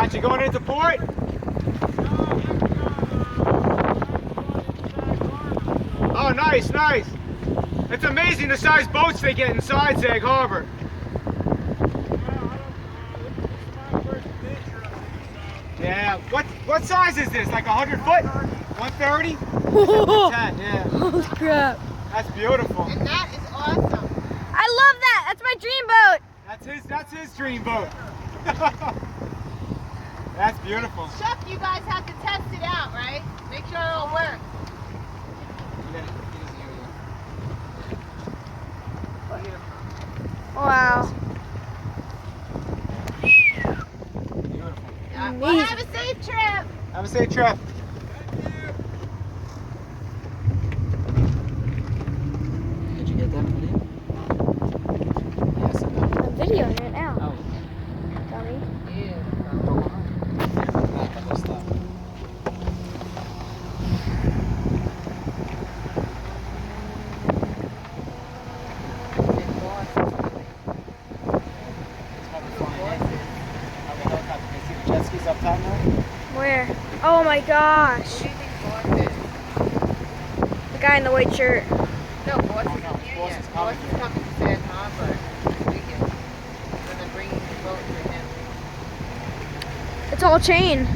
Gotcha. Going into port? Oh, nice, nice. It's amazing the size boats they get inside Sag Harbor. Yeah. What size is this? Like 100 foot? 130? 10, yeah. Holy crap. That's beautiful. And that is awesome. I love that. That's my dream boat. That's his dream boat. That's beautiful. Chuck, you guys have to test it out, right? Make sure it'll work. Wow. Beautiful. Well, have a safe trip. Have a safe trip. Did you get that video? Yes or no? I'm videoing it now. Oh. Dummy. Up top now? Where? Oh my gosh. What do you think Boss is? The guy in the white shirt. No, Boss no, isn't Boss here is yet. coming Boss is coming to Sag Harbor this weekend. We're gonna bring the boat to him. It's all chain.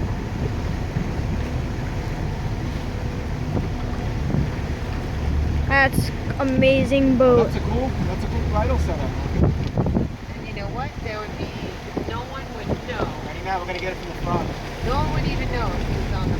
That's amazing boat. That's a cool bridal setup. And you know what? There would be, no one would know. Ready now? We're gonna get it from the front. No one would even know if he was on the